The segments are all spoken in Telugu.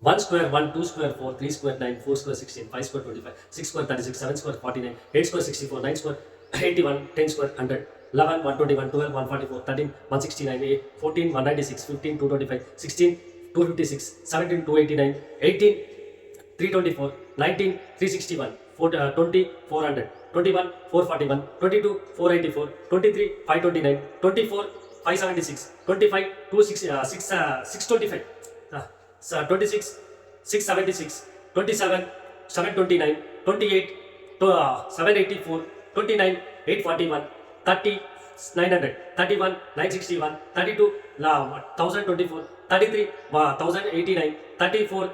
1 square 1, 2 square 4, 3 square 9, 4 square 16, 5 square 25, 6 square 36, 7 square 49, 8 square 64, 9 square 81, 10 square 100, 11 121, 12 144, 13 169, 14 196, 15 225, 16 256, 17 289, 18 324, 19 361, 20 400, 21 441, 22 484, 23 529, 24 576, 25 625, 26 676, 27 729, 28 784, 29 841, 30 900, 31 961, 32 1024, 33 1089, 34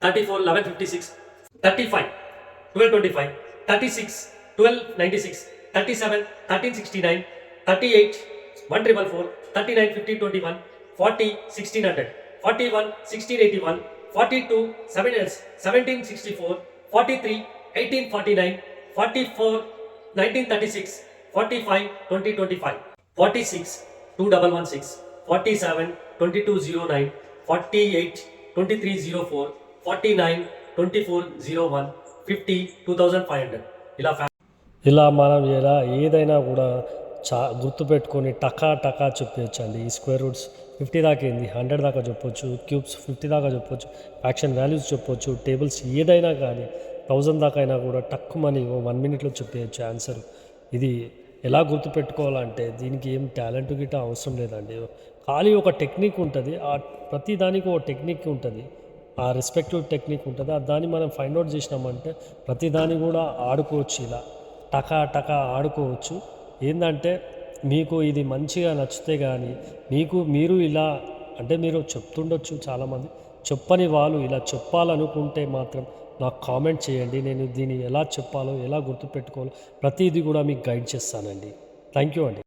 1156, 35 1225, 36 1296, 37 1369, 38 1444, 39 1521, 40 1600, 41 1681, 42 1764, 43 1849, 44 1936, 45 2025, 46 2116, 47 2209, 48 2304, 49 2401, 50 2500. ఇలా మనం ఏదైనా కూడా గుర్తుపెట్టుకొని టకా టకా చెప్పొచ్చండి. ఈ స్క్వేర్ రూట్స్ 50 దాకా ఏంది, 100 దాకా చెప్పొచ్చు, క్యూబ్స్ 50 దాకా చెప్పొచ్చు, ఫ్యాక్షన్ వాల్యూస్ చెప్పొచ్చు, టేబుల్స్ ఏదైనా కానీ 1000 దాకా అయినా కూడా టక్కుమని 1 మినిట్లో చెప్పేయచ్చు ఆన్సర్. ఇది ఎలా గుర్తుపెట్టుకోవాలంటే దీనికి ఏం టాలెంట్ గిట్ట అవసరం లేదండి. ఖాళీ ఒక టెక్నిక్ ఉంటుంది, ఆ ప్రతి దానికి ఒక టెక్నిక్ ఉంటుంది, ఆ రెస్పెక్టివ్ టెక్నిక్ ఉంటుంది. దాన్ని మనం ఫైండ్ అవుట్ చేసినామంటే ప్రతి దాన్ని కూడా ఆడుకోవచ్చు, ఇలా టకా టకా ఆడుకోవచ్చు. ఏంటంటే మీకు ఇది మంచిగా నచ్చితే కానీ మీరు ఇలా అంటే మీరు చెప్తుండొచ్చు, చాలామంది చెప్పని వాళ్ళు ఇలా చెప్పాలనుకుంటే మాత్రం నాకు కామెంట్ చేయండి. నేను దీన్ని ఎలా చెప్పాలో ఎలా గుర్తుపెట్టుకోవాలో ప్రతిదీ కూడా మీకు గైడ్ చేస్తానండి. థ్యాంక్ యూ అండి.